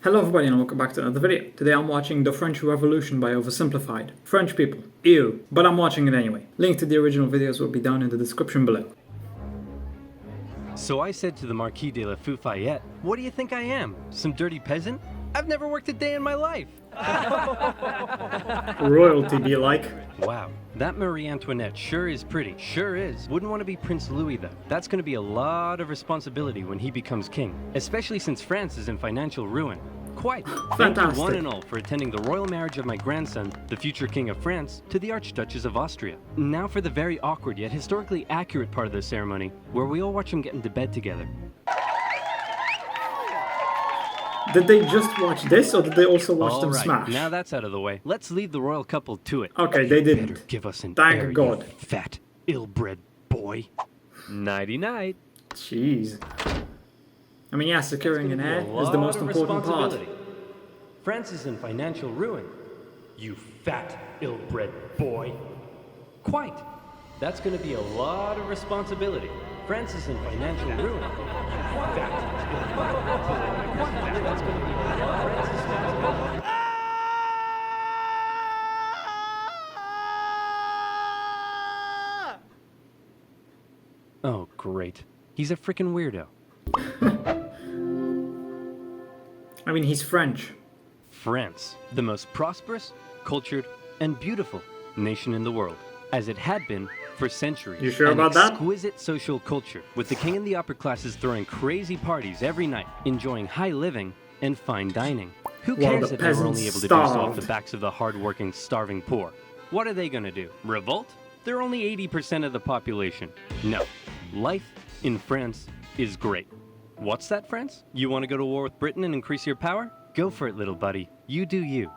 Hello everybody and welcome back to another video. Today I'm watching The French Revolution by Oversimplified. French people. Ew. But I'm watching it anyway. Link to the original videos will be down in the description below. So I said to the Marquis de la Fufayette, "What do you think I am? Some dirty peasant? I've never worked a day in my life." Royalty be like. Wow, that Marie Antoinette sure is pretty. Sure is. Wouldn't want to be Prince Louis though. That's going to be a lot of responsibility when he becomes king, especially since France is in financial ruin. Quite. Thank you one and all for attending the royal marriage of my grandson, the future King of France, to the Archduchess of Austria. Now for the very awkward yet historically accurate part of the ceremony, where we all watch them get into bed together. Did they just watch this or did they also watch All them right, smash? now that's out of the way. Let's leave the royal couple to it. Okay, they Better didn't. give us an Thank heir, God. you fat, ill-bred boy. Nighty-night. Jeez. I mean, yeah, securing an heir is the most important part. France is in financial ruin. You fat, ill-bred boy. Quite. That's going to be a lot of responsibility. France is in financial ruin. You fat, ill-bred boy. Quite. That's going to be a lot of responsibility. Oh, great. He's a freaking weirdo. I mean, he's French. France, the most prosperous, cultured, and beautiful nation in the world, as it had been for centuries. You sure about that? Exquisite social culture, with the king and the upper classes throwing crazy parties every night, enjoying high living and fine dining. Who While cares the that they were only peasants able to do so off starved. the backs of the hard-working, starving poor? What are they gonna do? Revolt? They're only 80% of the population. No. Life in France is great. What's that, France? You want to go to war with Britain and increase your power? Go for it, little buddy. You do you.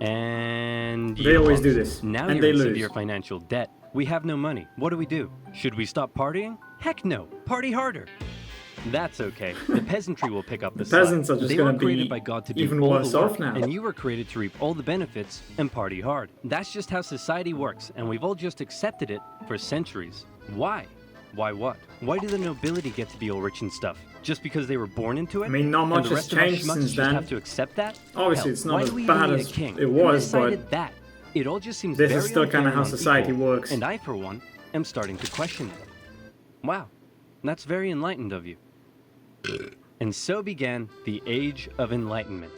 And They always do this, Now and you're they in lose. severe financial debt. We have no money. What do? Should we stop partying? Heck no. Party harder. That's okay. The peasantry will pick up the slack. peasants are just They gonna were created be by God to do even all worse the work, off now. and you were created to reap all the benefits and party hard. That's just how society works, and we've all just accepted it for centuries. Why? Why what? Why do the nobility get to be all rich and stuff? Just because they were born into it? I mean, not much and the has rest of us changed schmucks since just then. have to accept that? Obviously, Hell, it's not why as do we bad even need as a king? it Who was, decided but that? It all just seems this is very still kinda unfair how on society people, works. And I, for one, am starting to question it. Wow, that's very enlightened of you. And so began the Age of Enlightenment.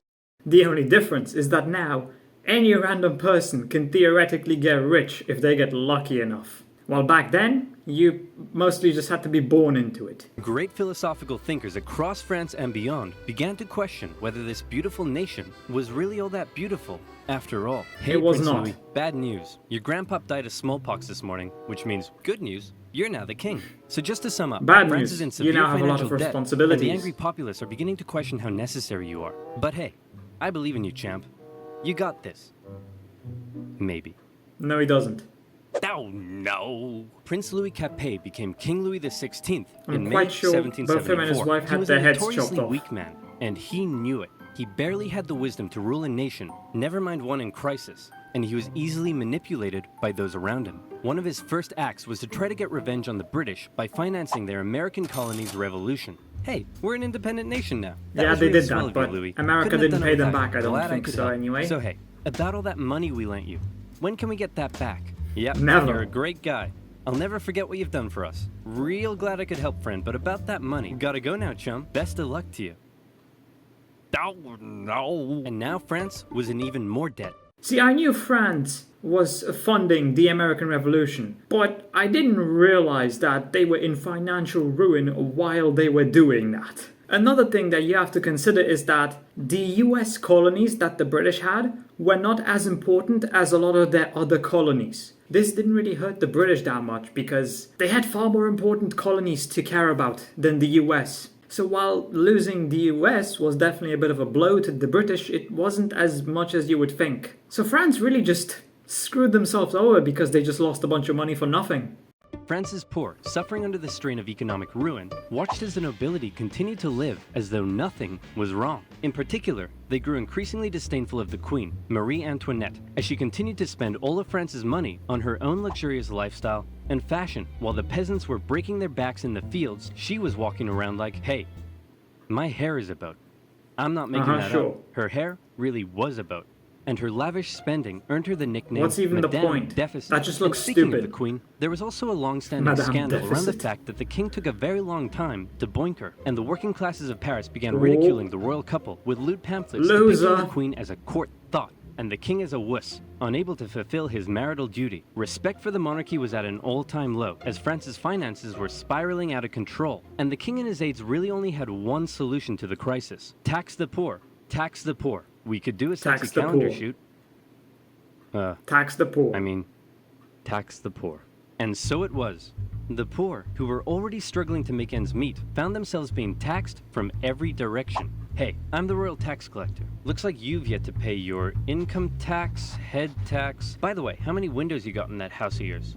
the only difference is that now any random person can theoretically get rich if they get lucky enough. While back then, you mostly just had to be born into it. Great philosophical thinkers across France and beyond began to question whether this beautiful nation was really all that beautiful after all. Hey, It was Prince not. Louis, bad news. Your grandpop died of smallpox this morning, which means good news. You're now the king. So just to sum up, Bad France news, is in you severe now have a lot of financial debt, responsibilities. and the angry populace are beginning to question how necessary you are. But hey, I believe in you, champ. You got this. Maybe. No, he doesn't. Oh no! Prince Louis Capet became King Louis XVI I'm in May quite sure 1774. both him and his wife He had was their a heads notoriously chopped off. weak man, and he knew it. He barely had the wisdom to rule a nation, never mind one in crisis, and he was easily manipulated by those around him. One of his first acts was to try to get revenge on the British by financing their American colony's revolution. Hey, we're an independent nation now. Yeah, was they really did swell that, of you, but Louis. America Couldn't have didn't done pay it them without back, you. I don't Glad think could so help. anyway. So hey, about all that money we lent you, when can we get that back? Yep, Never. You're a great guy. I'll never forget what you've done for us. Real glad I could help, friend, but about that money, gotta go now, chum. Best of luck to you. Oh, no. And now France was in even more debt. See, I knew France was funding the American Revolution, but I didn't realize that they were in financial ruin while they were doing that. Another thing that you have to consider is that the US colonies that the British had were not as important as a lot of their other colonies. This didn't really hurt the British that much because they had far more important colonies to care about than the US. So while losing the US was definitely a bit of a blow to the British, it wasn't as much as you would think. So France really just screwed themselves over because they just lost a bunch of money for nothing. France's poor, suffering under the strain of economic ruin, watched as the nobility continued to live as though nothing was wrong. In particular, they grew increasingly disdainful of the queen, Marie Antoinette, as she continued to spend all of France's money on her own luxurious lifestyle and fashion. While the peasants were breaking their backs in the fields, she was walking around like, hey, my hair is about I'm not making that sure. up. Her hair really was a boat. And her lavish spending earned her the nickname What's even the Madame point? Deficit. That just looks and speaking stupid. of the Queen, there was also a long-standing Madame scandal around the Deficit. fact that the king took a very long time to boink her, and the working classes of Paris began ridiculing the royal couple with lewd pamphlets Loser. depicting the Queen as a court thought, and the king as a wuss, unable to fulfill his marital duty. Respect for the monarchy was at an all-time low, as France's finances were spiraling out of control, and the king and his aides really only had one solution to the crisis: tax the poor. Tax the poor. We could do a sexy Tax the calendar poor. shoot. Tax the poor. I mean, tax the poor. And so it was. The poor, who were already struggling to make ends meet, found themselves being taxed from every direction. Hey, I'm the royal tax collector. Looks like you've yet to pay your income tax, head tax. By the way, how many windows you got in that house of yours?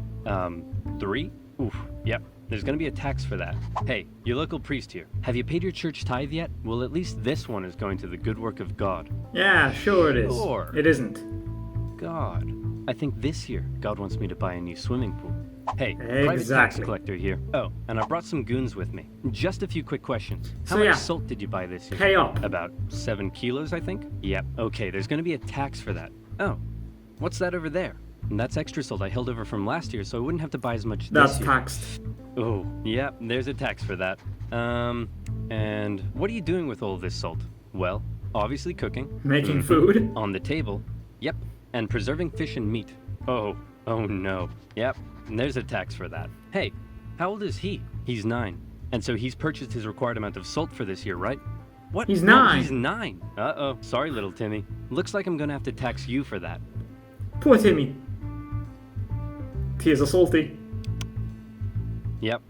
3? Oof, yep. There's gonna be a tax for that. Hey, your local priest here. Have you paid your church tithe yet? Well, at least this one is going to the good work of God. Yeah, sure it is. Sure. It isn't. God. I think this year, God wants me to buy a new swimming pool. Hey, private tax Exactly. collector here. Oh, and I brought some goons with me. Just a few quick questions. How So, much yeah. salt did you buy this year? Pay up. About 7 kilos, I think? Yep. Okay, there's gonna be a tax for that. Oh, what's that over there? And that's extra salt I held over from last year, so I wouldn't have to buy as much That's this year. taxed. Oh, yep, there's a tax for that. And what are you doing with all this salt? Well, obviously cooking. Making food. On the table. Yep. And preserving fish and meat. Oh no. Yep. And there's a tax for that. Hey, how old is he? He's 9. And so he's purchased his required amount of salt for this year, right? What? He's No, 9. he's 9. Uh-oh. Sorry, little Timmy. Looks like I'm gonna have to tax you for that. Poor Timmy. Tears are salty. Yep.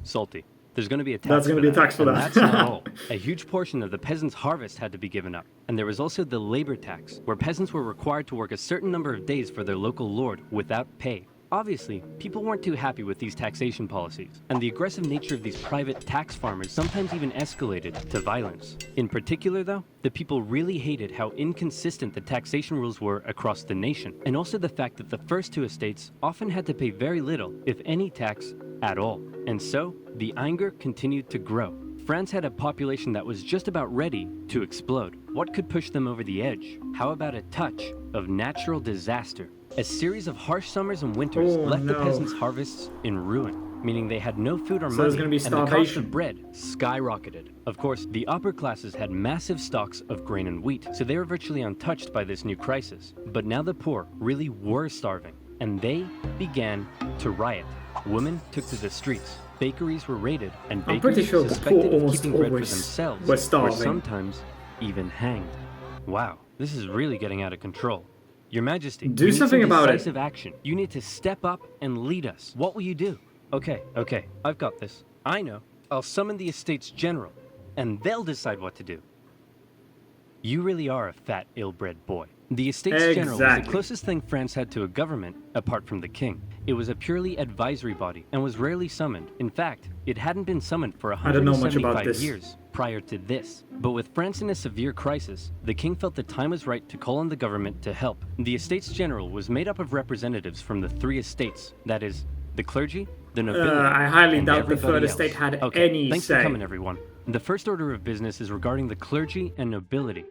Salty. There's going to be a tax That's for gonna be a that. tax for And that. That's not all. A huge portion of the peasants' harvest had to be given up. And there was also the labor tax, where peasants were required to work a certain number of days for their local lord without pay. Obviously, people weren't too happy with these taxation policies, and the aggressive nature of these private tax farmers sometimes even escalated to violence. In particular, though, the people really hated how inconsistent the taxation rules were across the nation, and also the fact that the first 2 estates often had to pay very little, if any tax at all. And so, the anger continued to grow. France had a population that was just about ready to explode. What could push them over the edge? How about a touch of natural disaster? A series of harsh summers and winters left the peasants' harvests in ruin, meaning they had no food or So money, there's gonna be and the cost starvation. of bread skyrocketed. Of course, the upper classes had massive stocks of grain and wheat, so they were virtually untouched by this new crisis. But now the poor really were starving, and they began to riot. Women took to the streets, bakeries were raided, and I'm pretty bakeries sure the suspected poor of almost keeping bread for always themselves were starving. sometimes even hanged. Wow, this is really getting out of control. Your Majesty, Do we need something some about it. decisive action. You need to step up and lead us. What will you do? Okay, I've got this. I know. I'll summon the Estates General, and they'll decide what to do. You really are a fat, ill-bred boy. The Estates General was the Exactly. closest thing France had to a government, apart from the king. It was a purely advisory body, and was rarely summoned. In fact, it hadn't been summoned for I don't know much about 175 this. years prior to this. But with France in a severe crisis, the king felt the time was right to call on the government to help. The Estates General was made up of representatives from the 3 estates, that is, the clergy, the nobility, I highly and doubt the everybody third else. estate had Okay, any thanks say. for coming, everyone. The first order of business is regarding the clergy and nobility.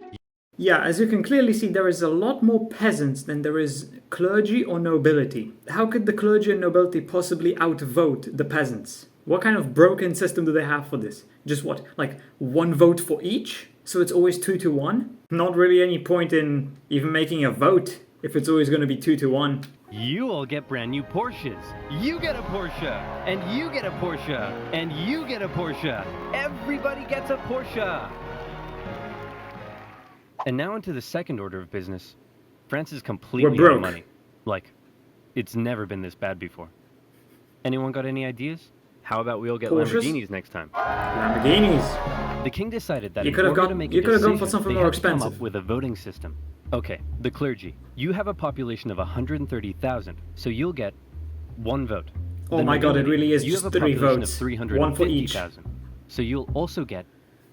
Yeah, as you can clearly see, there is a lot more peasants than there is clergy or nobility. How could the clergy and nobility possibly outvote the peasants? What kind of broken system do they have for this? Just what, like 1 vote for each? So it's always 2 to 1? Not really any point in even making a vote if it's always going to be 2 to 1. You all get brand new Porsches. You get a Porsche, and you get a Porsche, and you get a Porsche. Everybody gets a Porsche. And now into the second order of business. France is completely out broke. of money. Like, it's never been this bad before. Anyone got any ideas? How about we all get Porsches? Lamborghinis next time? Lamborghinis. The king decided that You in could have order gone- to make you a could have gone decision, for something they more had to come expensive. up with a voting system. Okay, the clergy. You have a population of 130,000, so you'll get 1 vote. Oh The my god, it nobility, really is you just have a 3 population votes. of 1 for each. 350,000, so you'll also get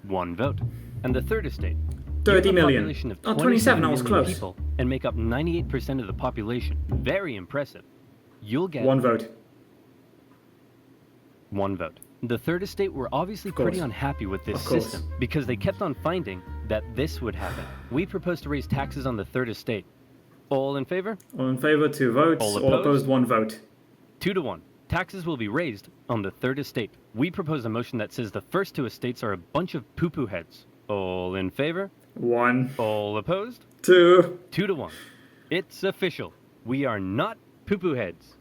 1 vote. And the third estate. 30 you have a million. population of Oh, 27, I was 27 million close. people and make up 98% of the population. Very impressive. You'll get 1 vote. 1 vote. The third estate were obviously Of course. pretty unhappy with this Of course. system because they kept on finding that this would happen. We propose to raise taxes on the third estate. All in favor? All in favor, 2 votes. All All opposed? opposed, 1 vote. 2-1. Taxes will be raised on the third estate. We propose a motion that says the first 2 estates are a bunch of poo-poo heads. All in favor? 1, All opposed? 2. 2-1. It's official. We are not poo-poo heads.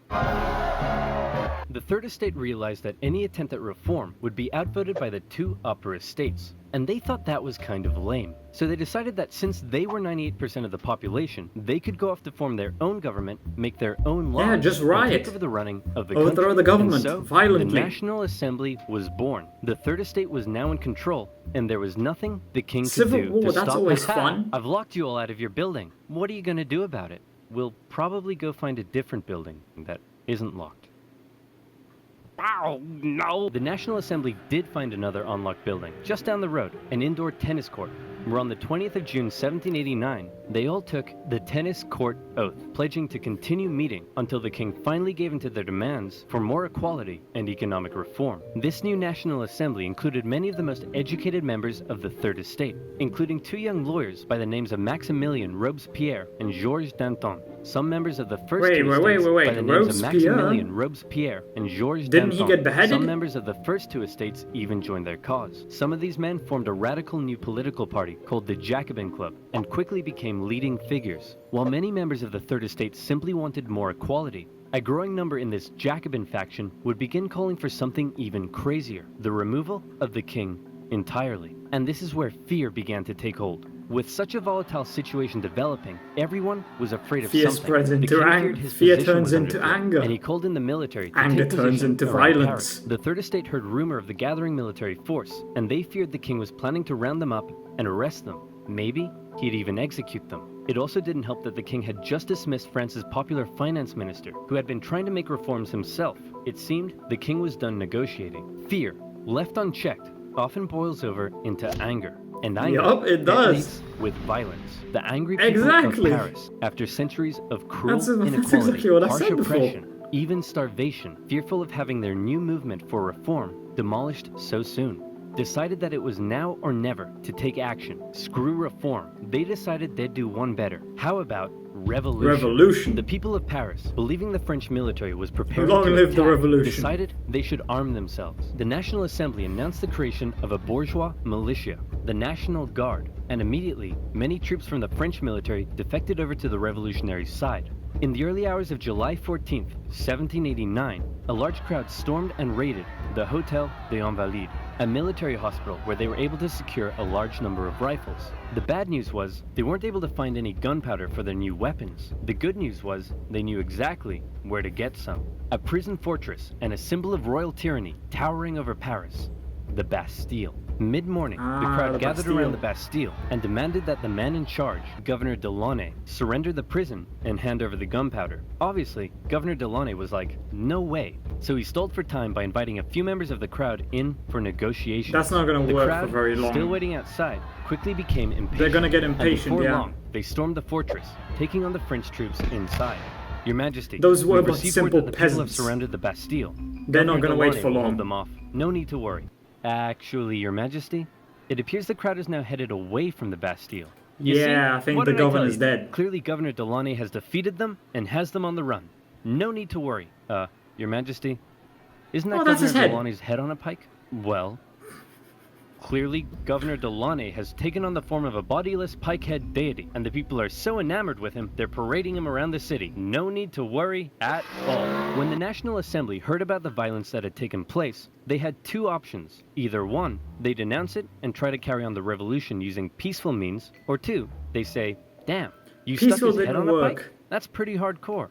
The third estate realized that any attempt at reform would be outvoted by the 2 upper estates, and they thought that was kind of lame. So they decided that since they were 98% of the population, they could go off to form their own government, make their own laws, Yeah, just and riot. take over the running of the Overthrow country. the government, And so, violently. the National Assembly was born. The third estate was now in control, and there was nothing the king could Civil do war, to that's stop always it. fun. I've locked you all out of your building. What are you going to do about it? We'll probably go find a different building that isn't locked. Ow, no! The National Assembly did find another unlocked building, just down the road, an indoor tennis court. Where on the 20th of June 1789, they all took the tennis court oath, pledging to continue meeting until the king finally gave in to their demands for more equality and economic reform. This new National Assembly included many of the most educated members of the Third Estate, including 2 young lawyers by the names of Maximilien Robespierre and Georges Danton. Some members of the first Wait, 2 wait, estates wait, by the names of Robespierre? Maximilien Robespierre and Georges Didn't Danton. he get beheaded? Some members of the first 2 estates even joined their cause. Some of these men formed a radical new political party called the Jacobin Club and quickly became leading figures. While many members of the Third Estate simply wanted more equality, a growing number in this Jacobin faction would begin calling for something even crazier: the removal of the king entirely. And this is where fear began to take hold. With such a volatile situation developing, everyone was afraid of Fear something. spreads The into king anger. feared his Fear position turns was into under threat, anger. and he called in the military to Anger take turns position into around violence. Paris. The Third Estate heard rumor of the gathering military force, and they feared the king was planning to round them up and arrest them. Maybe he'd even execute them. It also didn't help that the king had just dismissed France's popular finance minister, who had been trying to make reforms himself. It seemed the king was done negotiating. Fear, left unchecked, often boils over into anger. And anger Yup, it does. detonates with violence. The angry people Exactly. of Paris, after centuries of cruel That's inequality, exactly what I harsh said before. oppression, even starvation, fearful of having their new movement for reform demolished so soon, decided that it was now or never to take action. Screw reform. They decided they'd do one better. How about revolution? Revolution. The people of Paris, believing the French military was preparing Long to live the attack, revolution. decided they should arm themselves. The National Assembly announced the creation of a bourgeois militia, the National Guard, and immediately many troops from the French military defected over to the revolutionary side. In the early hours of July 14th, 1789, a large crowd stormed and raided the Hôtel des Invalides, a military hospital where they were able to secure a large number of rifles. The bad news was they weren't able to find any gunpowder for their new weapons. The good news was they knew exactly where to get some. A prison fortress and a symbol of royal tyranny towering over Paris, the Bastille. Mid-morning, the crowd the gathered Bastille. around the Bastille and demanded that the man in charge, Governor Delaunay, surrender the prison and hand over the gunpowder. Obviously, Governor Delaunay was like, no way. So he stalled for time by inviting a few members of the crowd in for negotiations. That's not gonna The work crowd, for very long. still waiting outside, quickly became impatient. They're gonna get And impatient, before yeah. long, they stormed the fortress, taking on the French troops inside. Your Majesty, Those were we've but received word simple that the people have peasants. surrounded the Bastille. They're not Governor gonna wait Delaunay for will long. hold them off. No need to worry. Actually, Your Majesty, it appears the crowd is now headed away from the Bastille. You see, Yeah, I think what the did I tell governor's you? dead. Clearly, Governor Delaunay has defeated them and has them on the run. No need to worry. Your Majesty, isn't that Oh, that's Governor his head. Delaunay's head on a pike? Well, clearly, Governor Delaunay has taken on the form of a bodiless pike-head deity, and the people are so enamored with him, they're parading him around the city. No need to worry at all. When the National Assembly heard about the violence that had taken place, they had 2 options. Either 1, they denounce it and try to carry on the revolution using peaceful means, or 2, they say, damn, you stuck Peaceful his head didn't on a work. pike? That's pretty hardcore.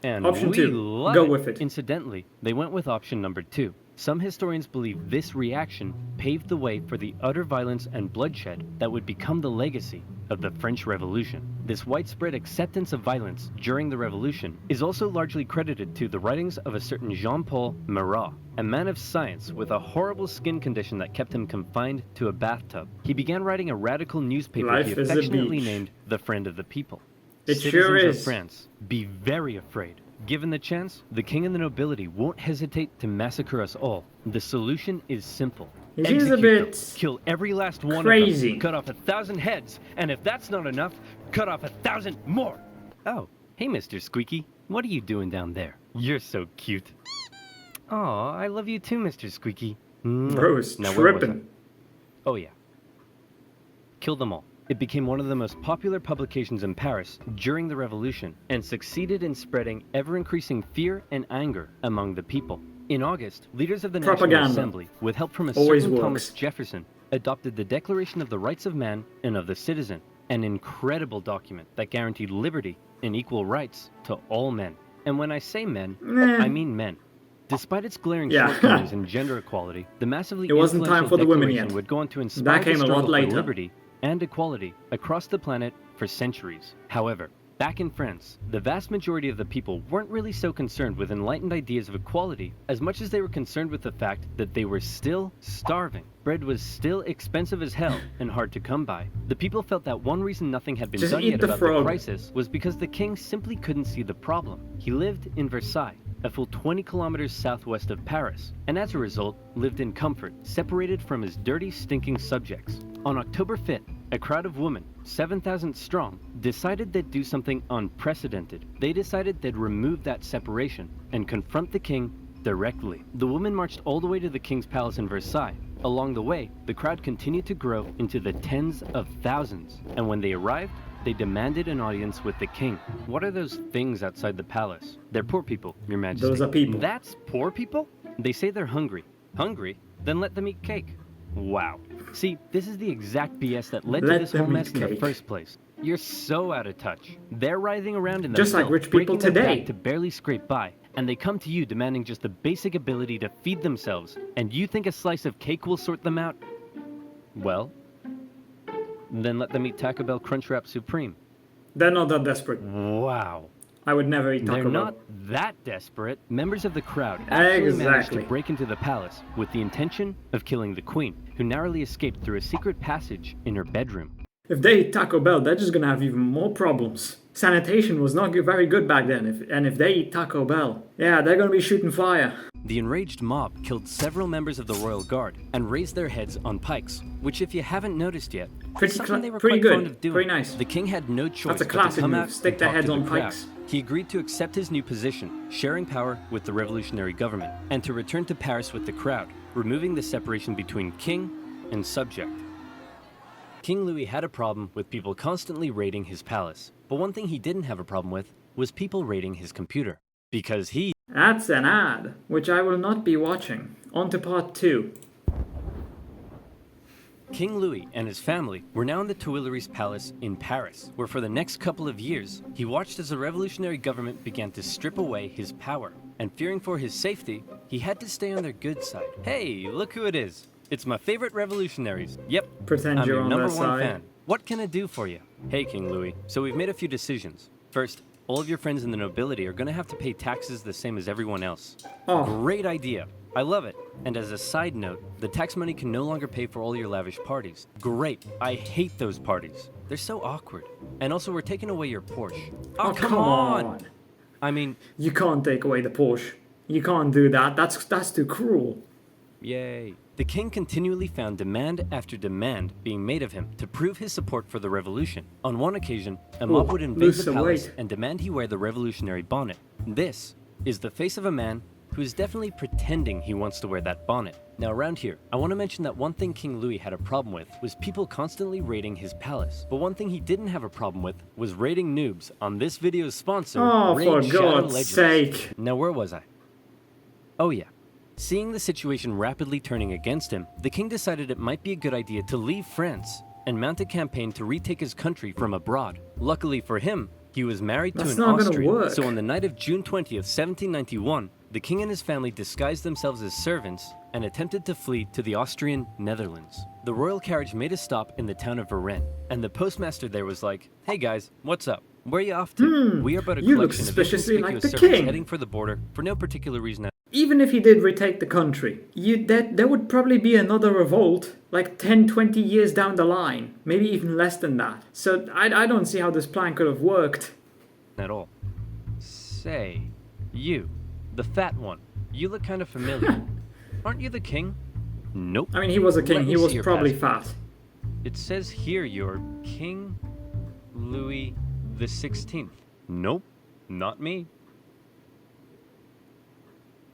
And Option we 2, love go it. with it. Incidentally, they went with option number 2. Some historians believe this reaction paved the way for the utter violence and bloodshed that would become the legacy of the French Revolution. This widespread acceptance of violence during the Revolution is also largely credited to the writings of a certain Jean-Paul Marat, a man of science with a horrible skin condition that kept him confined to a bathtub. He began writing a radical newspaper Life he is a affectionately beach. named The Friend of the People. It Citizens sure of is. France, be very afraid. Given the chance, the king and the nobility won't hesitate to massacre us all. The solution is simple. He seems a Execute bit them. Kill every last one crazy. of them. Cut off 1,000 heads, and if that's not enough, cut off 1,000 more. Oh, hey, Mr. Squeaky. What are you doing down there? You're so cute. Aw, I love you too, Mr. Squeaky. Bro is Now, where was I? tripping. Oh yeah. Kill them all. It became one of the most popular publications in Paris during the Revolution and succeeded in spreading ever-increasing fear and anger among the people. In August, leaders of the Propaganda. National Assembly, with help from a Always certain works. Thomas Jefferson, adopted the Declaration of the Rights of Man and of the Citizen, an incredible document that guaranteed liberty and equal rights to all men. And when I say men, I mean men. Despite its glaring Yeah. shortcomings in gender equality, the massively It wasn't time influential for the women declaration yet. would go on to inspire That came the a lot struggle later. for liberty and equality across the planet for centuries. However, back in France, the vast majority of the people weren't really so concerned with enlightened ideas of equality as much as they were concerned with the fact that they were still starving. Bread was still expensive as hell and hard to come by. The people felt that one reason nothing had been Just done eat yet the about frog. the crisis was because the king simply couldn't see the problem. He lived in Versailles, a full 20 kilometers southwest of Paris, and as a result, lived in comfort, separated from his dirty, stinking subjects. On October 5th, a crowd of women, 7,000 strong, decided they'd do something unprecedented. They decided they'd remove that separation and confront the king directly. The women marched all the way to the king's palace in Versailles. Along the way, the crowd continued to grow into the tens of thousands, and when they arrived, they demanded an audience with the king. What are those things outside the palace? They're poor people, Your Majesty. Those are people. That's poor people? They say they're hungry. Hungry? Then let them eat cake. Wow. See, this is the exact BS that led to Let this them whole mess eat in the cake. first place. You're so out of touch. They're writhing around in the Just like filth, rich people breaking their today. back to barely scrape by, and they come to you demanding just the basic ability to feed themselves, and you think a slice of cake will sort them out? Well, then let them eat Taco Bell Crunchwrap Supreme. They're not that desperate. Wow. I would never eat Taco They're Bell. not that desperate. Members of the crowd actually managed Exactly. to break into the palace with the intention of killing the queen, who narrowly escaped through a secret passage in her bedroom. If they eat Taco Bell, they're just gonna have even more problems. Sanitation was not very good back then, if they eat Taco Bell, yeah, they're gonna be shooting fire. The enraged mob killed several members of the royal guard and raised their heads on pikes, which, if you haven't noticed yet, is something they were pretty quite good, fond of doing. pretty nice. The king had no choice That's a but to classic come move, out stick and their talk heads to the on crowd. pikes. He agreed to accept his new position, sharing power with the revolutionary government, and to return to Paris with the crowd, removing the separation between king and subject. King Louis had a problem with people constantly raiding his palace, but one thing he didn't have a problem with was people raiding his computer, because he That's an ad, which I will not be watching. On to part 2. King Louis and his family were now in the Tuileries Palace in Paris, where for the next couple of years, he watched as the revolutionary government began to strip away his power. And fearing for his safety, he had to stay on their good side. Hey, look who it is. It's my favorite revolutionaries. Yep, Pretend I'm you're your on number their one side. fan. What can I do for you? Hey, King Louis. So we've made a few decisions. First, all of your friends in the nobility are going to have to pay taxes the same as everyone else. Oh, Great idea. I love it. And as a side note, the tax money can no longer pay for all your lavish parties. Great. I hate those parties. They're so awkward. And also, we're taking away your Porsche. Oh, come on! I mean, You can't take away the Porsche. You can't do that. That's too cruel. yay. The king continually found demand after demand being made of him to prove his support for the revolution. On one occasion, a mob would invade lose the some palace weight. and demand he wear the revolutionary bonnet. This is the face of a man who is definitely pretending he wants to wear that bonnet. Now around here, I want to mention that one thing King Louis had a problem with was people constantly raiding his palace. But one thing he didn't have a problem with was raiding noobs on this video's sponsor, Oh, Raid for Shadow God's Legends. sake. Now where was I? Oh yeah. Seeing the situation rapidly turning against him, the king decided it might be a good idea to leave France and mount a campaign to retake his country from abroad. Luckily for him, he was married That's to an not gonna Austrian, work. so on the night of June 20th, 1791, the king and his family disguised themselves as servants and attempted to flee to the Austrian Netherlands. The royal carriage made a stop in the town of Varennes, and the postmaster there was like, "Hey guys, what's up? Where are you off to? We are but a you look collection of suspiciously like inconspicuous the servants king." heading for the border for no particular reason." Even if he did retake the country, there would probably be another revolt, like 10, 20 years down the line. Maybe even less than that. So I don't see how this plan could have worked. At all. Say, you, the fat one, you look kind of familiar. Aren't you the king? Nope. I mean, he was a king. Let me He see was your probably passport. fat. It says here you're King Louis the 16th. Nope, not me.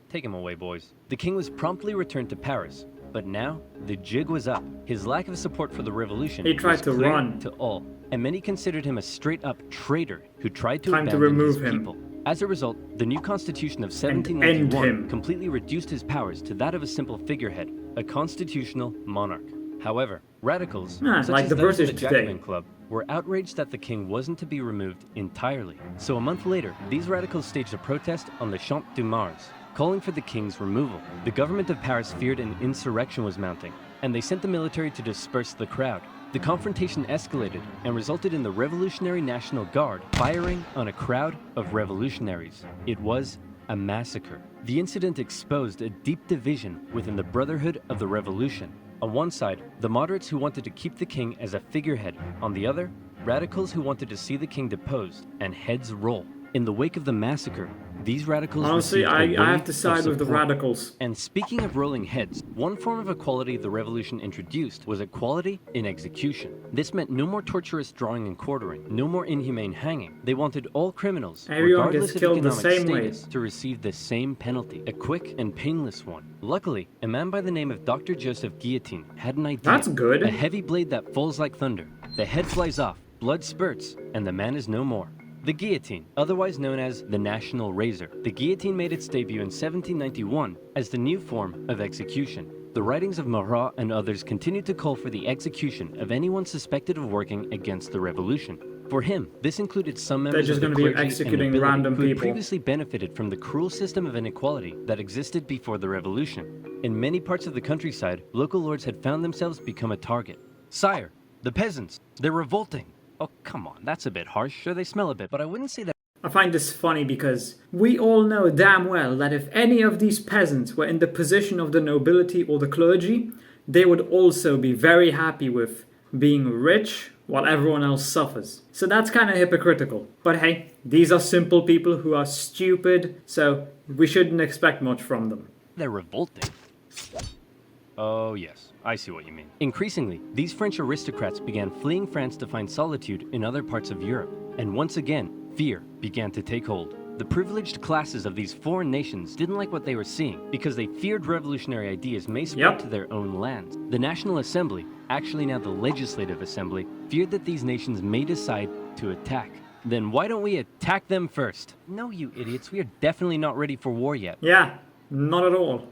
Take him away, boys. The king was promptly returned to Paris, but now the jig was up. His lack of support for the revolution He tried was to clear run. to all, and many considered him a straight-up traitor who tried to Time to abandon remove his him. people. As a result, the new constitution of end 1791 him. completely reduced his powers to that of a simple figurehead, a constitutional monarch. However, radicals, such like as the those in the British today. Jacobin Club, were outraged that the king wasn't to be removed entirely. So a month later, these radicals staged a protest on the Champ de Mars, calling for the king's removal. The government of Paris feared an insurrection was mounting, and they sent the military to disperse the crowd. The confrontation escalated and resulted in the Revolutionary National Guard firing on a crowd of revolutionaries. It was a massacre. The incident exposed a deep division within the Brotherhood of the Revolution. On one side, the moderates who wanted to keep the king as a figurehead. On the other, radicals who wanted to see the king deposed and heads roll. In the wake of the massacre, these radicals Honestly, received a I have wave to of side with the support. radicals. And speaking of rolling heads, one form of equality the revolution introduced was equality in execution. This meant no more torturous drawing and quartering, no more inhumane hanging. They wanted all criminals, Everyone regardless gets of killed the economic same way. status, to receive the same penalty, a quick and painless one. Luckily, a man by the name of Dr. Joseph Guillotine had an idea. That's good. A heavy blade that falls like thunder. The head flies off, blood spurts, and the man is no more. The guillotine, otherwise known as the National Razor. The guillotine made its debut in 1791 as the new form of execution. The writings of Marat and others continued to call for the execution of anyone suspected of working against the revolution. For him, this included some members just of the gonna be clergy executing and nobility random who had people. previously benefited from the cruel system of inequality that existed before the revolution. In many parts of the countryside, local lords had found themselves become a target. Sire, the peasants, they're revolting. Oh, come on, that's a bit harsh. Sure, they smell a bit, but I wouldn't say that. I find this funny because we all know damn well that if any of these peasants were in the position of the nobility or the clergy, they would also be very happy with being rich while everyone else suffers. So that's kind of hypocritical. But hey, these are simple people who are stupid, so we shouldn't expect much from them. They're revolting. Oh, yes, I see what you mean. Increasingly, these French aristocrats began fleeing France to find solitude in other parts of Europe. And once again, fear began to take hold. The privileged classes of these foreign nations didn't like what they were seeing because they feared revolutionary ideas may spread to their own lands. The National Assembly, actually now the Legislative Assembly, feared that these nations may decide to attack. Then why don't we attack them first? No, you idiots, we are definitely not ready for war yet. Yeah, not at all.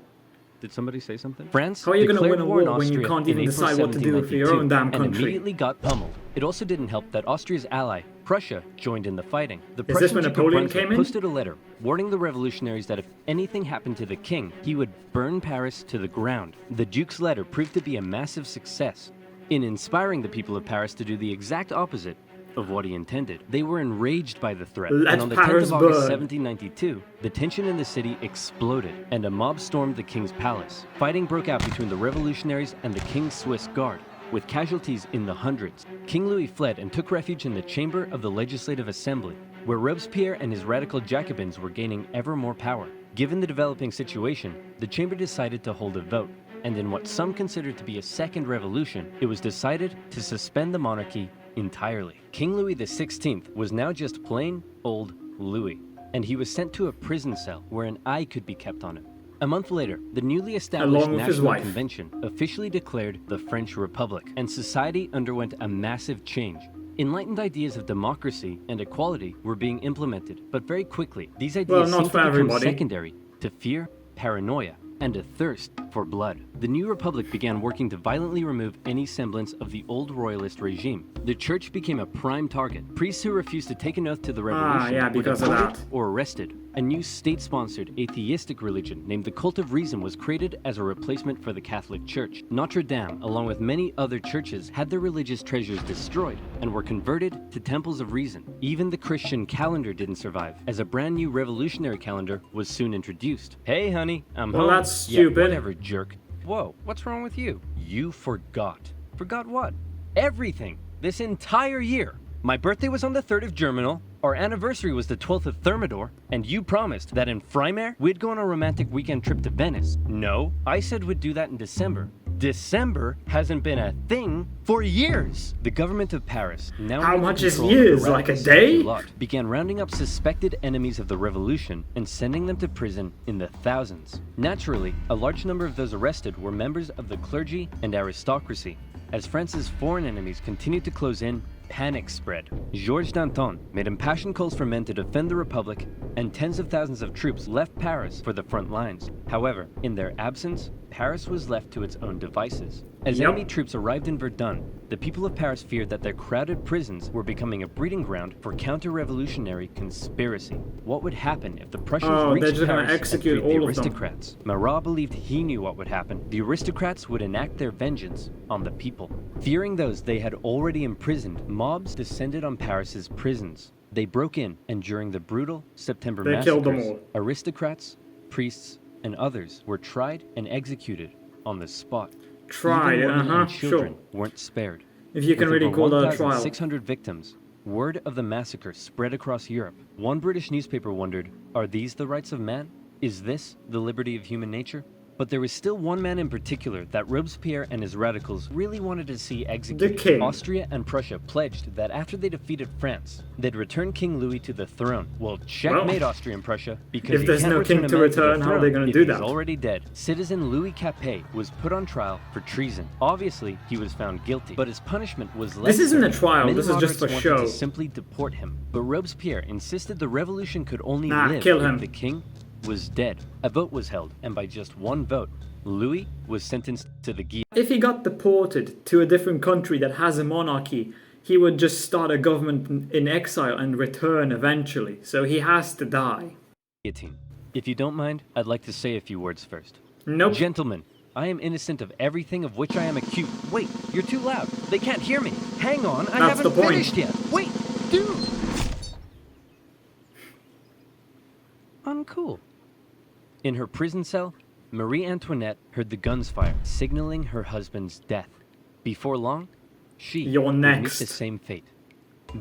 Did somebody say something? France How are you gonna declared win a war in war when you Austria can't in even April decide what to do for your own 1792, damn and country? immediately got pummeled. It also didn't help that Austria's ally, Prussia, joined in the fighting. The Is this Prussian when Duke of Napoleon Brunswick came in? posted a letter warning the revolutionaries that if anything happened to the king, he would burn Paris to the ground. The Duke's letter proved to be a massive success in inspiring the people of Paris to do the exact opposite of what he intended. They were enraged by the threat, Let and on the Paris 10th of August burn. 1792, the tension in the city exploded, and a mob stormed the king's palace. Fighting broke out between the revolutionaries and the king's Swiss guard, with casualties in the hundreds. King Louis fled and took refuge in the chamber of the Legislative Assembly, where Robespierre and his radical Jacobins were gaining ever more power. Given the developing situation, the chamber decided to hold a vote, and in what some considered to be a second revolution, it was decided to suspend the monarchy entirely. King Louis XVI was now just plain old Louis, and he was sent to a prison cell where an eye could be kept on him. A month later, the newly established Along with his National wife. Convention officially declared the French Republic, and society underwent a massive change. Enlightened ideas of democracy and equality were being implemented, but very quickly, these ideas not seemed for to become everybody. secondary to fear, paranoia, and a thirst for blood. The new republic began working to violently remove any semblance of the old royalist regime. The church became a prime target. Priests who refused to take an oath to the revolution yeah, were because of deported that. or arrested. A new state-sponsored atheistic religion named the Cult of Reason was created as a replacement for the Catholic Church. Notre Dame, along with many other churches, had their religious treasures destroyed and were converted to temples of reason. Even the Christian calendar didn't survive, as a brand new revolutionary calendar was soon introduced. Hey honey, I'm Well, home. that's Yeah, stupid. whatever, jerk. Whoa, what's wrong with you? You forgot. Forgot what? Everything. This entire year. My birthday was on the 3rd of Germinal. Our anniversary was the 12th of Thermidor, and you promised that in Frimaire we'd go on a romantic weekend trip to Venice. No, I said we'd do that in December. December hasn't been a thing for years. The government of Paris, now How under much is control of the years? Like a radical day? Sans-Culottes, began rounding up suspected enemies of the revolution and sending them to prison in the thousands. Naturally, a large number of those arrested were members of the clergy and aristocracy. As France's foreign enemies continued to close in, panic spread. Georges Danton made impassioned calls for men to defend the Republic, and tens of thousands of troops left Paris for the front lines. However, in their absence, Paris was left to its own devices. As enemy troops arrived in Verdun, the people of Paris feared that their crowded prisons were becoming a breeding ground for counter-revolutionary conspiracy. What would happen if the Prussians they're reached just gonna Paris and execute freed the all of them. aristocrats? Marat believed he knew what would happen. The aristocrats would enact their vengeance on the people. Fearing those they had already imprisoned, mobs descended on Paris's prisons. They broke in, and during the brutal September They killed them massacres, all. aristocrats, priests, and others were tried and executed on the spot. Tried, Even women and sure. children weren't spared. If you can With really over call that a trial. 1,600 victims, word of the massacre spread across Europe. One British newspaper wondered, are these the rights of man? Is this the liberty of human nature? But there was still one man in particular that Robespierre and his radicals really wanted to see executed. The king. Austria and Prussia pledged that after they defeated France, they'd return King Louis to the throne. Well, checkmate Austria and Prussia, because if you there's can't no king return a to man the return, how are they throne gonna if do he's that? already dead. Citizen Louis Capet was put on trial for treason. Obviously, he was found guilty, but his punishment was less. This isn't a severe. trial, Many this is just moderates for wanted to show. simply deport him, but Robespierre insisted the revolution could only Nah, live kill if him. the king was dead. A vote was held, and by just one vote, Louis was sentenced to the guillotine. If he got deported to a different country that has a monarchy, he would just start a government in exile and return eventually. So he has to die. If you don't mind, I'd like to say a few words first. Nope. Gentlemen, I am innocent of everything of which I am accused. Wait, you're too loud. They can't hear me. Hang on, I That's haven't the point. finished yet. Wait, dude. Uncool. In her prison cell, Marie Antoinette heard the guns fire, signaling her husband's death. Before long, she You're would meet next. the same fate.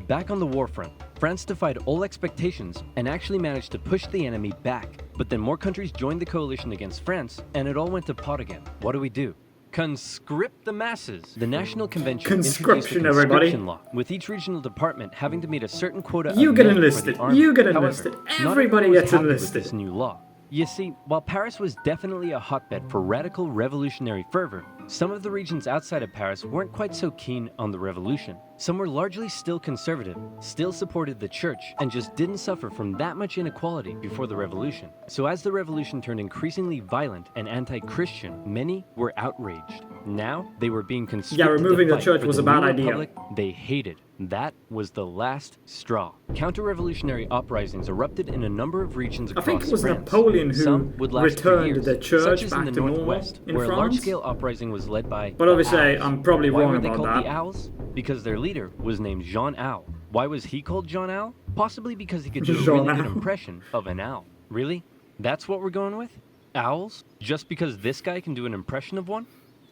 Back on the war front, France defied all expectations and actually managed to push the enemy back. But then more countries joined the coalition against France, and it all went to pot again. What do? Conscript the masses. The National Convention introduced the Conscription, everybody. conscription law, with each regional department having to meet a certain quota You of get men for enlisted. the army. You get However, enlisted. not Everybody everyone was gets happy with enlisted. this new law. You see, while Paris was definitely a hotbed for radical revolutionary fervor, some of the regions outside of Paris weren't quite so keen on the revolution. Some were largely still conservative, still supported the church, and just didn't suffer from that much inequality before the revolution. So as the revolution turned increasingly violent and anti-Christian, many were outraged. Now, they were being conscripted removing to the fight church for was the a bad new idea. republic they hated. That was the last straw. Counter-revolutionary uprisings erupted in a number of regions I across think it was France. Napoleon who Some would last for returned years, the church such as back in the to normal northwest, in where a France. large-scale uprising was led by But the obviously, Owls. I'm probably Why wrong were they about called that. the Owls? Because their leader was named Jean Owl. Why was he called Jean Owl? Possibly because he could do a Jean really good Owl. impression of an owl. Really? That's what we're going with? Owls? Just because this guy can do an impression of one?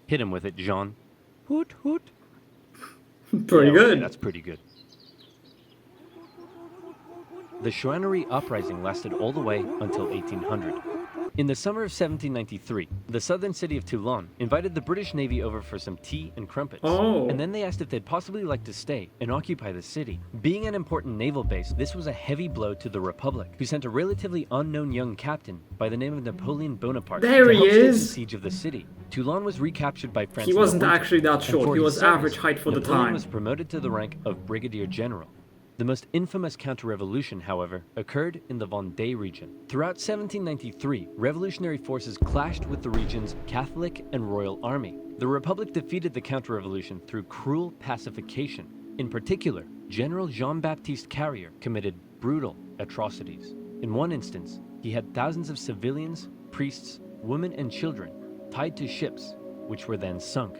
Hit him with it, Jean. Hoot hoot. Pretty Yeah, okay, good. that's pretty good. The Chouannerie uprising lasted all the way until 1800. In the summer of 1793, the southern city of Toulon invited the British Navy over for some tea and crumpets. Oh. And then they asked if they'd possibly like to stay and occupy the city. Being an important naval base, this was a heavy blow to the Republic, who sent a relatively unknown young captain by the name of Napoleon Bonaparte There to he help stay the is. siege of the city. Toulon was recaptured by France. He in the wasn't winter, actually that and short. for He his was service, average height for the Napoleon time. was promoted to the rank of brigadier general. The most infamous counter-revolution, however, occurred in the Vendée region. Throughout 1793, revolutionary forces clashed with the region's Catholic and Royal Army. The Republic defeated the counter-revolution through cruel pacification. In particular, General Jean-Baptiste Carrier committed brutal atrocities. In one instance, he had thousands of civilians, priests, women, and children tied to ships, which were then sunk.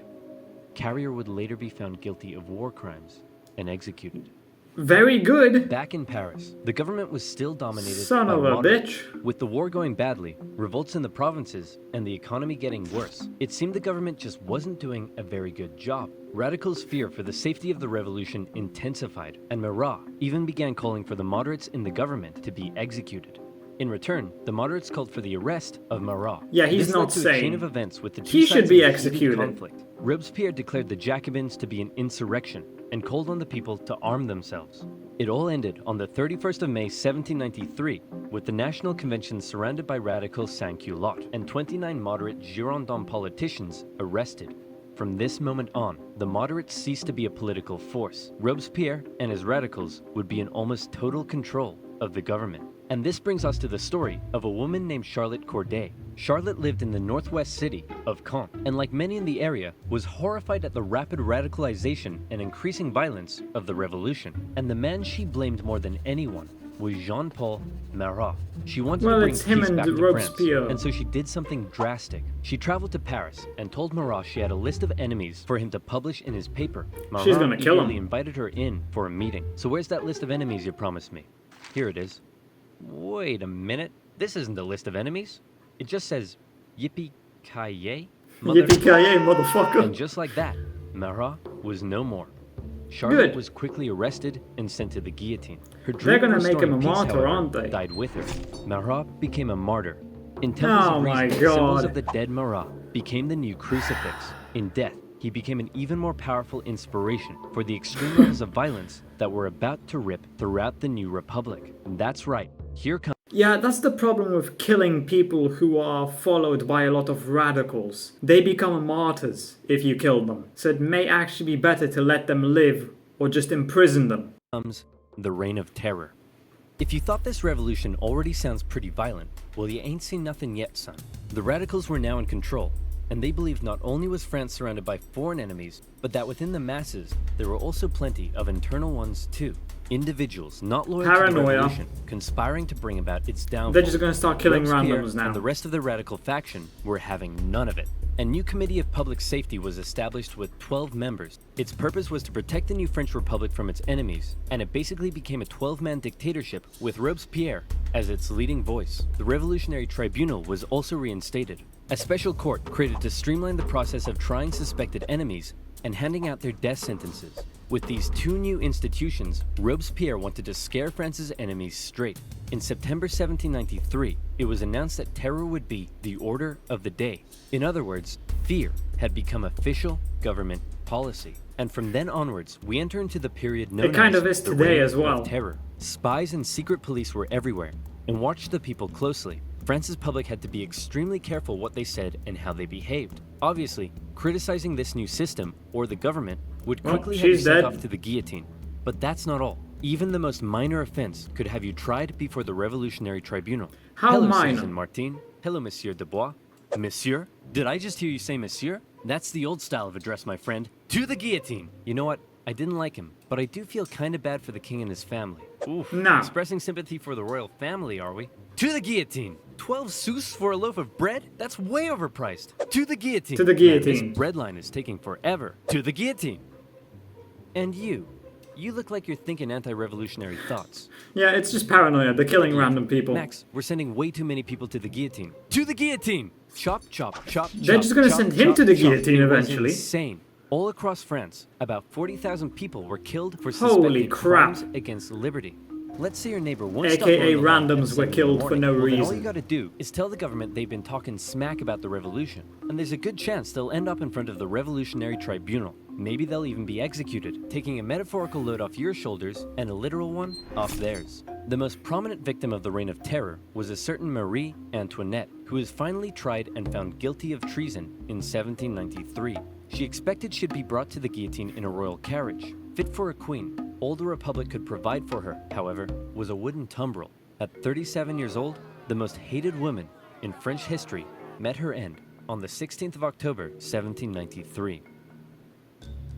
Carrier would later be found guilty of war crimes and executed. Very good. Back in Paris, the government was still dominated Son by of a moderates. bitch. With the war going badly, revolts in the provinces, and the economy getting worse, it seemed the government just wasn't doing a very good job. Radicals' fear for the safety of the revolution intensified, and Marat even began calling for the moderates in the government to be executed. In return, the moderates called for the arrest of Marat. Yeah, he's This not led to a sane. chain of events with the two He sides should be in heated executed. conflict. Robespierre declared the Jacobins to be an insurrection and called on the people to arm themselves. It all ended on the 31st of May 1793 with the National Convention surrounded by radical sans-culottes and 29 moderate Girondin politicians arrested. From this moment on, the moderates ceased to be a political force. Robespierre and his radicals would be in almost total control of the government. And this brings us to the story of a woman named Charlotte Corday. Charlotte lived in the northwest city of Caen, and like many in the area, was horrified at the rapid radicalization and increasing violence of the revolution. And the man she blamed more than anyone was Jean-Paul Marat. She wanted to bring it's him peace and back to Robespierre. France, and so she did something drastic. She traveled to Paris and told Marat she had a list of enemies for him to publish in his paper. Marat She's gonna kill him. eagerly invited her in for a meeting. So where's that list of enemies you promised me? Here it is. Wait a minute. This isn't a list of enemies. It just says Yippee-ki-yay, Yippee-ki-yay, motherfucker. And just like that, Marat was no more. Charlotte Good. was quickly arrested and sent to the guillotine. Her They're dream of gonna make him restoring a peace, martyr, however, aren't they? died with her. Marat became a martyr. In temples Oh of my reason, symbols God. of the dead Marat became the new crucifix. In death, he became an even more powerful inspiration for the extreme levels of violence that were about to rip throughout the new republic. And that's right, here comes Yeah, that's the problem with killing people who are followed by a lot of radicals. They become martyrs if you kill them. So it may actually be better to let them live or just imprison them. the Reign of Terror. If you thought this revolution already sounds pretty violent, well, you ain't seen nothing yet, son. The radicals were now in control, and they believed not only was France surrounded by foreign enemies, but that within the masses, there were also plenty of internal ones too. Individuals not loyal to the Paranoia. revolution, conspiring to bring about its downfall. They're just gonna start killing Robespierre randoms now. and the rest of the radical faction were having none of it. A new committee of public safety was established with 12 members. Its purpose was to protect the new French Republic from its enemies, and it basically became a 12-man dictatorship with Robespierre as its leading voice. The Revolutionary Tribunal was also reinstated, a special court created to streamline the process of trying suspected enemies and handing out their death sentences. With these two new institutions, Robespierre wanted to scare France's enemies straight. In September 1793, it was announced that terror would be the order of the day. In other words, fear had become official government policy. And from then onwards, we enter into the period known It kind as of is the today Reign as well. of Terror. Spies and secret police were everywhere and watched the people closely. France's public had to be extremely careful what they said and how they behaved. Obviously, criticizing this new system, or the government, would Well, quickly have you she's sent dead. off to the guillotine. But that's not all. Even the most minor offense could have you tried before the Revolutionary Tribunal. How Hello, minor? Citizen Martin. Hello, Monsieur Dubois. Monsieur? Did I just hear you say Monsieur? That's the old style of address, my friend. To the guillotine! You know what? I didn't like him, but I do feel kinda bad for the king and his family. Oof. Nah. Expressing sympathy for the royal family, are we? To the guillotine! 12 sous for a loaf of bread? That's way overpriced. To the guillotine! To the Man, guillotine. this bread line is taking forever. To the guillotine! And you look like you're thinking anti-revolutionary thoughts. Yeah, it's just paranoia. They're killing random people. Max, we're sending way too many people to the guillotine. To the guillotine! Chop, chop, chop, They're chop, just gonna chop, send him chop, to the chop. guillotine It was eventually. Insane. All across France, about 40,000 people were killed for Holy suspected crap. crimes against liberty. Let's say your neighbor won't stop AKA mowing the lawn at randoms 7 were in the killed for morning. no Well, then all reason. you gotta do is tell the government they've been talking smack about the revolution, and there's a good chance they'll end up in front of the Revolutionary Tribunal. Maybe they'll even be executed, taking a metaphorical load off your shoulders and a literal one off theirs. The most prominent victim of the Reign of Terror was a certain Marie Antoinette, who was finally tried and found guilty of treason in 1793. She expected she'd be brought to the guillotine in a royal carriage, fit for a queen. All the Republic could provide for her, however, was a wooden tumbril. At 37 years old, the most hated woman in French history met her end on the 16th of October, 1793.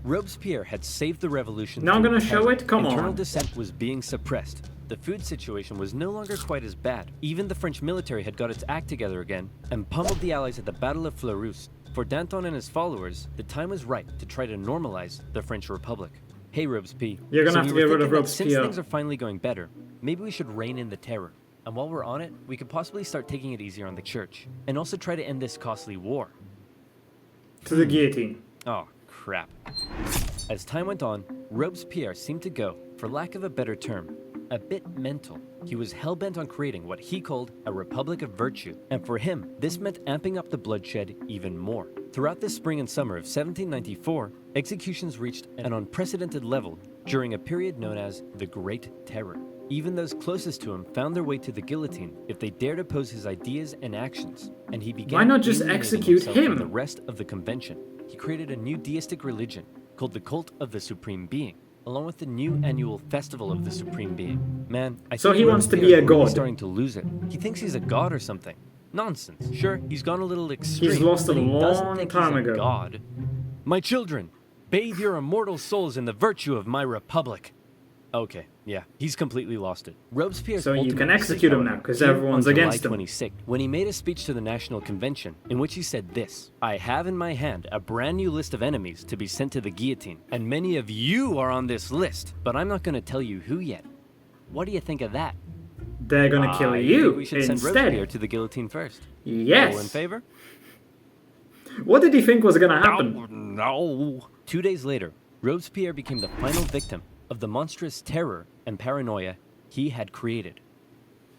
Robespierre had saved the revolution. Now I'm through gonna show terror. it? Come Internal on. dissent was being suppressed. The food situation was no longer quite as bad. Even the French military had got its act together again and pummeled the Allies at the Battle of Fleurus. For Danton and his followers, the time was right to try to normalize the French Republic. Hey, Robespierre. You're gonna So have to we get were rid of thinking that since Robespierre. things are finally going better, maybe we should rein in the terror. And while we're on it, we could possibly start taking it easier on the church. And also try to end this costly war. To the guillotine. Oh, crap. As time went on, Robespierre seemed to go, for lack of a better term, a bit mental. He was hell-bent on creating what he called a republic of virtue, and for him, this meant amping up the bloodshed even more. Throughout the spring and summer of 1794, executions reached an unprecedented level during a period known as the Great Terror. Even those closest to him found their way to the guillotine if they dared oppose his ideas and actions, and he began Why not just alienating execute himself from him? the rest of the convention. He created a new deistic religion called the Cult of the Supreme Being, along with the new annual Festival of the Supreme Being. Man, I So think he wants to be Robespierre a is really god. starting to lose it. He thinks he's a god or something. Nonsense. Sure, he's gone a little extreme. He's lost a but he doesn't long think time he's a ago. god. My children, bathe your immortal souls in the virtue of my republic. Okay, yeah, he's completely lost it. Robespierre's So you ultimate can mistake, execute him however, now, 'cause came everyone's on against him. July 26th, when he made a speech to the National Convention, in which he said this: I have in my hand a brand new list of enemies to be sent to the guillotine, and many of you are on this list, but I'm not going to tell you who yet. What do you think of that? They're gonna kill I you think we should send Robespierre instead. to the guillotine first. All in Yes. favor? What did he think was gonna happen? No. 2 days later, Robespierre became the final victim of the monstrous terror and paranoia he had created.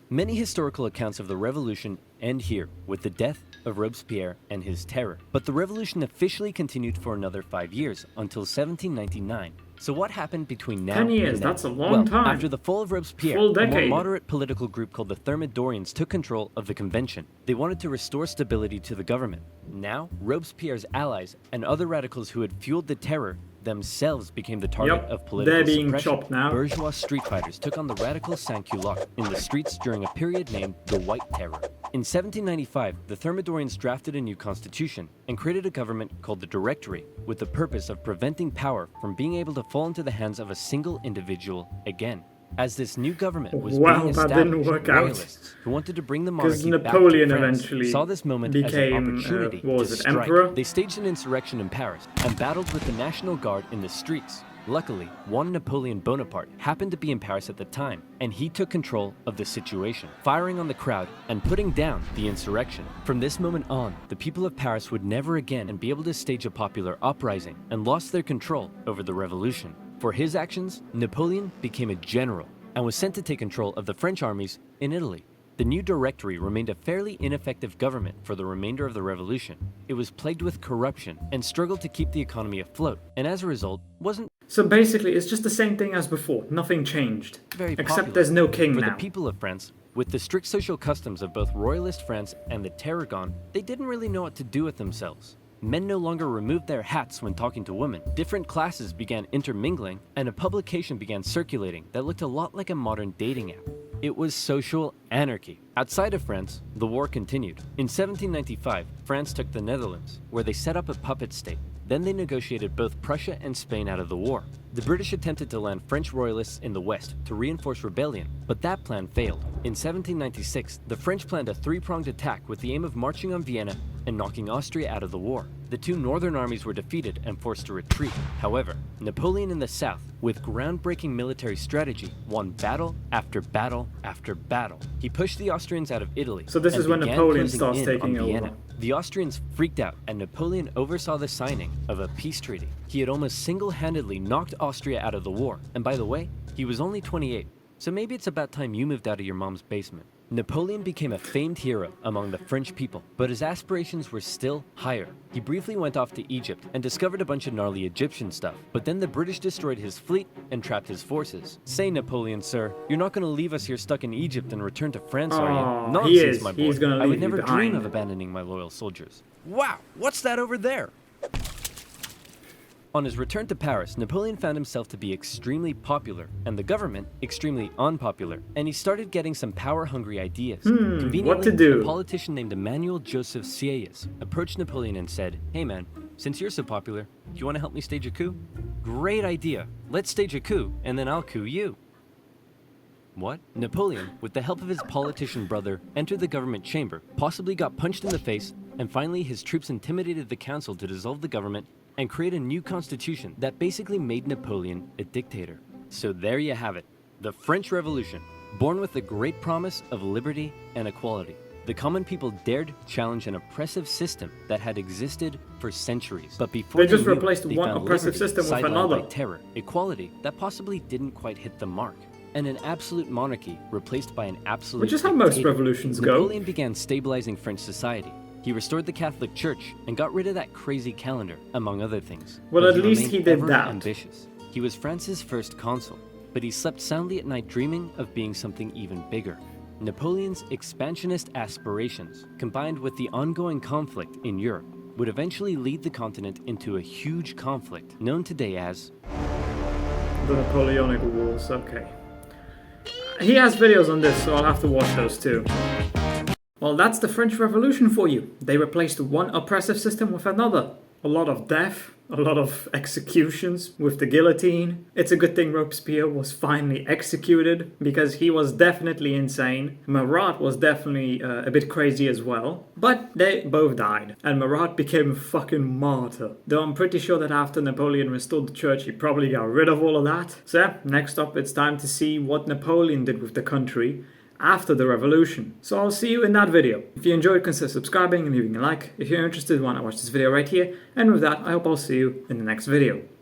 Many historical accounts of the revolution end here with the death of Robespierre and his terror. But the revolution officially continued for another 5 years until 1799. So what happened between now 10 years, and then? that's a long Well, time. after the fall of Robespierre, Full a more decade. moderate political group called the Thermidorians took control of the convention. They wanted to restore stability to the government. Now, Robespierre's allies and other radicals who had fueled the terror themselves became the target Yep, of political they're being suppression. chopped now. Bourgeois street fighters took on the radical sans-culottes in the streets during a period named the White Terror. In 1795, the Thermidorians drafted a new constitution and created a government called the Directory with the purpose of preventing power from being able to fall into the hands of a single individual again. As this new government was Well, being that established, didn't work out. royalists who wanted to bring the Because monarchy back Napoleon to France eventually saw this moment as an became, opportunity what was to it, strike. emperor? They staged an insurrection in Paris and battled with the National Guard in the streets. Luckily, one Napoleon Bonaparte happened to be in Paris at the time, and he took control of the situation, firing on the crowd and putting down the insurrection. From this moment on, the people of Paris would never again be able to stage a popular uprising and lost their control over the revolution. For his actions, Napoleon became a general and was sent to take control of the French armies in Italy. The new Directory remained a fairly ineffective government for the remainder of the revolution. It was plagued with corruption and struggled to keep the economy afloat, and as a result, wasn't So basically, it's just the same thing as before. Nothing changed. very Except popular. there's no king For now. the people of France, with the strict social customs of both royalist France and the terror gone, they didn't really know what to do with themselves. Men no longer removed their hats when talking to women. Different classes began intermingling, and a publication began circulating that looked a lot like a modern dating app. It was social anarchy. Outside of France, the war continued. In 1795, France took the Netherlands, where they set up a puppet state. Then they negotiated both Prussia and Spain out of the war. The British attempted to land French royalists in the west to reinforce rebellion, but that plan failed. In 1796, the French planned a three-pronged attack with the aim of marching on Vienna and knocking Austria out of the war. The two northern armies were defeated and forced to retreat. However, Napoleon in the south, with groundbreaking military strategy, won battle after battle after battle. He pushed the Austrians out of Italy. So this and is when began Napoleon closing starts in taking on Vienna. over. The Austrians freaked out, and Napoleon oversaw the signing of a peace treaty. He had almost single-handedly knocked Austria out of the war. And by the way, he was only 28, so maybe it's about time you moved out of your mom's basement. Napoleon became a famed hero among the French people, but his aspirations were still higher. He briefly went off to Egypt and discovered a bunch of gnarly Egyptian stuff, but then the British destroyed his fleet and trapped his forces. Say, Napoleon, sir, you're not going to leave us here stuck in Egypt and return to France, are Aw, you? he Nonsense, is. my boy. He's gonna I leave would you never dream behind. of abandoning my loyal soldiers. Wow, what's that over there? On his return to Paris, Napoleon found himself to be extremely popular, and the government extremely unpopular, and he started getting some power-hungry ideas. Conveniently, what to do? a politician named Emmanuel Joseph Sieyès approached Napoleon and said, "Hey man, since you're so popular, do you want to help me stage a coup?" "Great idea. Let's stage a coup, and then I'll coup you." What? Napoleon, with the help of his politician brother, entered the government chamber, possibly got punched in the face, and finally his troops intimidated the council to dissolve the government and create a new constitution that basically made Napoleon a dictator. So there you have it, the French Revolution, born with the great promise of liberty and equality. The common people dared challenge an oppressive system that had existed for centuries. But before They just knew it, replaced they one found oppressive liberty system with sidelined another. by terror, equality that possibly didn't quite hit the mark, and an absolute monarchy replaced by an absolute Which is how most dictator. revolutions go. Napoleon began stabilizing French society. He restored the Catholic Church and got rid of that crazy calendar, among other things. Well, But at least remained he did ever that. ambitious. He was France's first consul, but he slept soundly at night dreaming of being something even bigger. Napoleon's expansionist aspirations, combined with the ongoing conflict in Europe, would eventually lead the continent into a huge conflict known today as The Napoleonic Wars, okay. He has videos on this, so I'll have to watch those too. Well, that's the French Revolution for you. They replaced one oppressive system with another. A lot of death, a lot of executions with the guillotine. It's a good thing Robespierre was finally executed, because he was definitely insane. Marat was definitely a bit crazy as well. But they both died, and Marat became a fucking martyr. Though I'm pretty sure that after Napoleon restored the church, he probably got rid of all of that. So yeah, next up it's time to see what Napoleon did with the country after the revolution. So I'll see you in that video. If you enjoyed, consider subscribing and leaving a like. If you're interested, why not watch this video right here? And with that, I hope I'll see you in the next video.